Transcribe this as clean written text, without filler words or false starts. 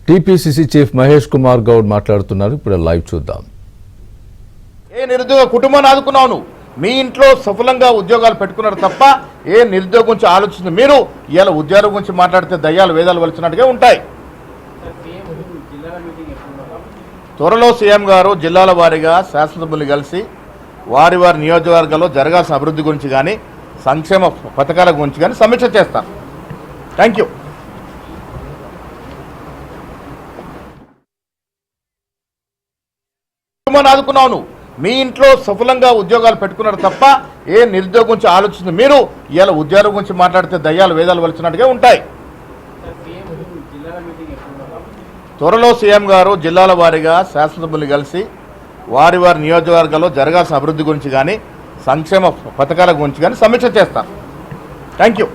TPCC chief Mahesh Kumar Goud మాట్లాడుతున్నారు. ఇప్పుడు live చూద్దాం. ఏ నిరుద్యోగ కుటుంబాన్ని ఆదుకున్నావు నువ్వు? మీ ఇంట్లో సఫలంగా ఉద్యోగాలు పెట్టుకున్నారు తప్ప ఏ నిరుద్యోగం గురించి ఆలోచించింది మీరు? ఇలా ఉద్యోగం గురించి మాట్లాడితే దయ్యాలు వేదాలు వలిచినట్టుగా ఉంటాయి. త్వరలో సీఎం గారు జిల్లాల వారీగా శాసనసభ్యులు కలిసి వారి నియోజకవర్గాల్లో జరగాల్సిన అభివృద్ధి గురించి కానీ సంక్షేమ పథకాల గురించి కానీ సమీక్ష చేస్తారు. Thank you. కుటుంబాన్ని ఆదుకున్నావు నువ్వు? మీ ఇంట్లో సఫలంగా ఉద్యోగాలు పెట్టుకున్నారు తప్ప ఏ నిరుద్యోగం గురించి ఆలోచించింది మీరు? ఇలా ఉద్యోగం గురించి మాట్లాడితే దయ్యాలు వేదాలు వలిచినట్టుగా ఉంటాయి. త్వరలో సీఎం గారు జిల్లాల వారీగా శాసనసభ్యులు కలిసి వారి నియోజకవర్గాల్లో జరగాల్సిన అభివృద్ధి గురించి కానీ సంక్షేమ పథకాల గురించి కానీ సమీక్ష చేస్తారు. Thank you.